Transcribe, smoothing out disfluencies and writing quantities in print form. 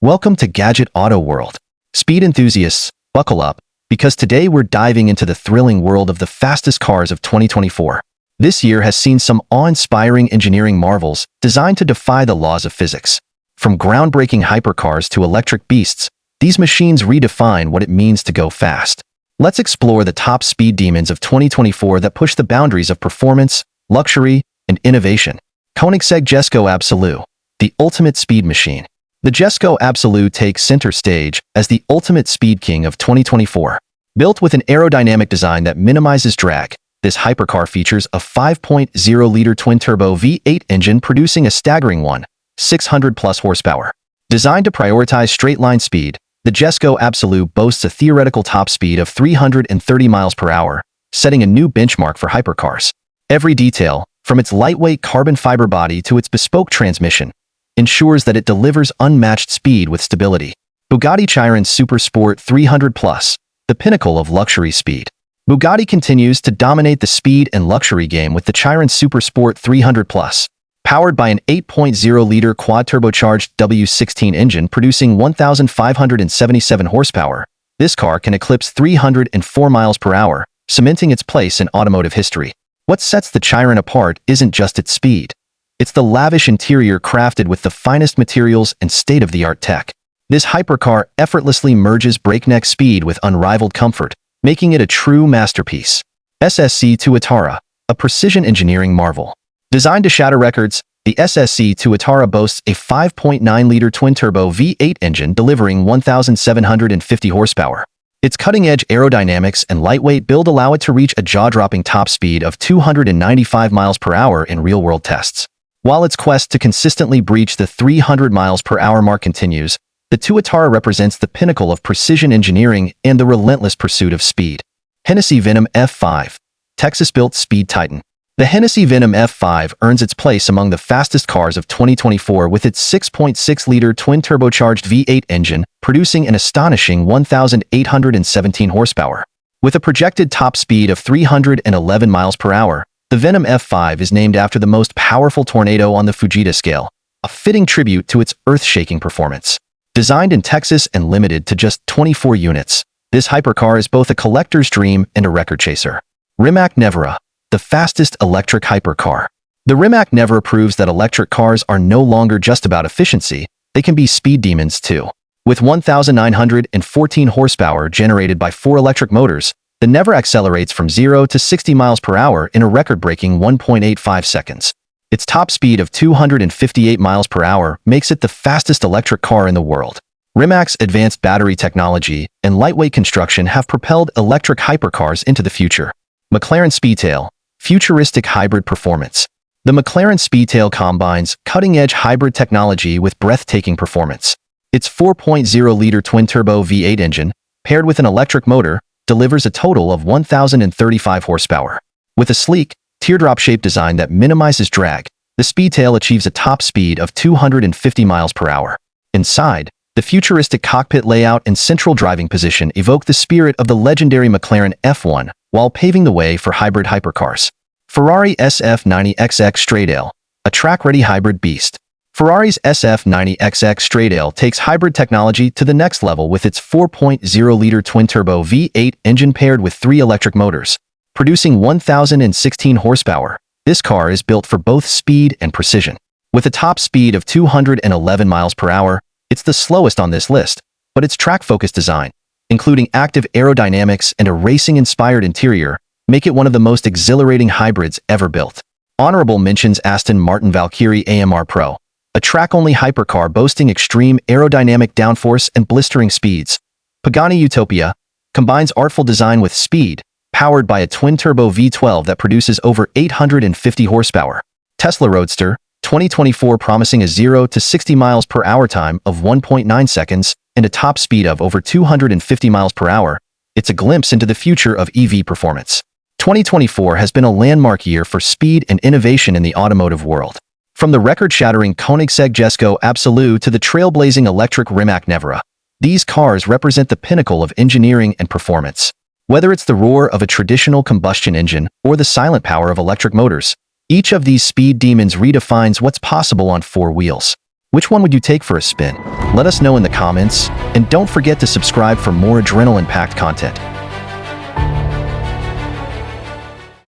Welcome to Gadget Auto World. Speed enthusiasts, buckle up, because today we're diving into the thrilling world of the fastest cars of 2024. This year has seen some awe-inspiring engineering marvels designed to defy the laws of physics. From groundbreaking hypercars to electric beasts, these machines redefine what it means to go fast. Let's explore the top speed demons of 2024 that push the boundaries of performance, luxury, and innovation. Koenigsegg Jesko Absolut, the ultimate speed machine. The Jesko Absolut takes center stage as the ultimate speed king of 2024. Built with an aerodynamic design that minimizes drag, this hypercar features a 5.0-liter twin-turbo V8 engine producing a staggering 600-plus horsepower. Designed to prioritize straight-line speed, the Jesko Absolut boasts a theoretical top speed of 330 miles per hour, setting a new benchmark for hypercars. Every detail, from its lightweight carbon fiber body to its bespoke transmission, ensures that it delivers unmatched speed with stability. Bugatti Chiron Super Sport 300+, the pinnacle of luxury speed. Bugatti continues to dominate the speed and luxury game with the Chiron Super Sport 300+. Powered by an 8.0-liter quad-turbocharged W16 engine producing 1,577 horsepower, this car can eclipse 304 miles per hour, cementing its place in automotive history. What sets the Chiron apart isn't just its speed. It's the lavish interior crafted with the finest materials and state-of-the-art tech. This hypercar effortlessly merges breakneck speed with unrivaled comfort, making it a true masterpiece. SSC Tuatara, a precision engineering marvel. Designed to shatter records, the SSC Tuatara boasts a 5.9-liter twin-turbo V8 engine delivering 1,750 horsepower. Its cutting-edge aerodynamics and lightweight build allow it to reach a jaw-dropping top speed of 295 miles per hour in real-world tests. While its quest to consistently breach the 300 miles per hour mark continues, the Tuatara represents the pinnacle of precision engineering and the relentless pursuit of speed. Hennessy Venom F5, Texas-built speed titan. The Hennessy Venom F5 earns its place among the fastest cars of 2024 with its 6.6-liter twin-turbocharged V8 engine, producing an astonishing 1,817 horsepower. With a projected top speed of 311 miles per hour, the Venom F5 is named after the most powerful tornado on the Fujita scale, a fitting tribute to its earth-shaking performance. Designed in Texas and limited to just 24 units, this hypercar is both a collector's dream and a record chaser. Rimac Nevera, the fastest electric hypercar. The Rimac Nevera proves that electric cars are no longer just about efficiency, they can be speed demons too. With 1,914 horsepower generated by 4 electric motors, the Nevera accelerates from 0 to 60 miles per hour in a record-breaking 1.85 seconds. Its top speed of 258 miles per hour makes it the fastest electric car in the world. Rimac's advanced battery technology and lightweight construction have propelled electric hypercars into the future. McLaren Speedtail, futuristic hybrid performance. The McLaren Speedtail combines cutting-edge hybrid technology with breathtaking performance. Its 4.0-liter twin-turbo V8 engine, paired with an electric motor, delivers a total of 1,035 horsepower. With a sleek, teardrop-shaped design that minimizes drag, the Speedtail achieves a top speed of 250 miles per hour. Inside, the futuristic cockpit layout and central driving position evoke the spirit of the legendary McLaren F1 while paving the way for hybrid hypercars. Ferrari SF90XX Speedtail, a track-ready hybrid beast. Ferrari's SF90XX Speedtail takes hybrid technology to the next level with its 4.0-liter twin-turbo V8 engine paired with 3 electric motors. Producing 1,016 horsepower, this car is built for both speed and precision. With a top speed of 211 miles per hour, it's the slowest on this list, but its track-focused design, including active aerodynamics and a racing-inspired interior, make it one of the most exhilarating hybrids ever built. Honorable mentions Aston Martin Valkyrie AMR Pro, a track-only hypercar boasting extreme aerodynamic downforce and blistering speeds. Pagani Utopia combines artful design with speed, powered by a twin-turbo V12 that produces over 850 horsepower. Tesla Roadster 2024 promising a 0 to 60 miles per hour time of 1.9 seconds and a top speed of over 250 miles per hour. It's a glimpse into the future of EV performance. 2024 has been a landmark year for speed and innovation in the automotive world. From the record-shattering Koenigsegg Jesko Absolut to the trailblazing electric Rimac Nevera, these cars represent the pinnacle of engineering and performance. Whether it's the roar of a traditional combustion engine or the silent power of electric motors, each of these speed demons redefines what's possible on 4 wheels. Which one would you take for a spin? Let us know in the comments, and don't forget to subscribe for more adrenaline-packed content.